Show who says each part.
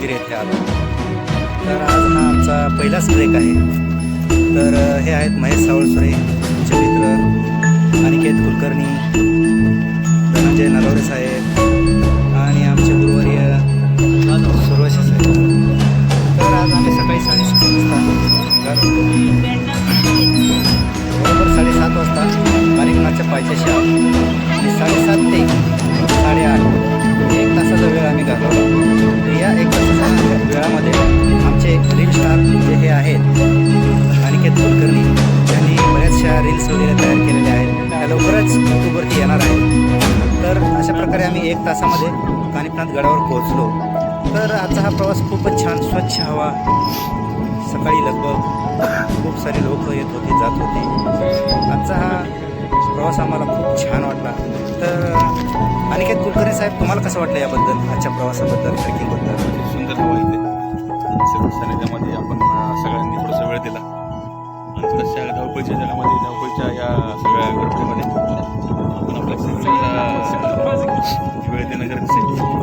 Speaker 1: मंदिर येथे आलो. तर आज हा आमचा पहिलाच ट्रेक आहे. तर हे आहेत महेश सावळसुरे, आमचे मित्र अनिकेत कुलकर्णी, धनंजय नलवरे साहेब आणि आमचे गुरुवर्य सुरवशी साहेब. तर आज आम्ही सकाळी 7:30 वाजता बरोबर 7:30 वाजता कार्यक्रमाच्या पायथ्याशी आलो आणि 7:30 ते 8:30 1 तासाचा वेळ आम्ही घालवला. या 1 तासाच्या वेळामध्ये आमचे रील स्टार जे हे आहेत अनिकेत कुलकर्णी यांनी बऱ्याचशा रील्स वगैरे तयार केलेल्या आहेत. त्या लवकरच यूट्यूबवरती येणार आहेत. तर अशा प्रकारे आम्ही 1 तासामध्ये कानिफनाथ गडावर पोहोचलो. तर आजचा हा प्रवास खूपच छान, स्वच्छ हवा, सकाळी लगभग खूप सारे लोक येत होते जात होते. आजचा हा प्रवास आम्हाला खूप छान वाटला. तर अनिकेत कुलकर्णी साहेब, तुम्हाला कसं वाटलं याबद्दल, आजच्या प्रवासाबद्दल, ट्रेकिंगबद्दल?
Speaker 2: सुंदर हवा इथे सानिध्यामध्ये आपण सगळ्यांनी थोडासा वेळ दिला आणि थोड्याशा धावपळीच्या जगामध्ये, धावपळीच्या या सगळ्या गर्दीमध्ये आपण आपल्या वेळ देणं गरजेचं आहे.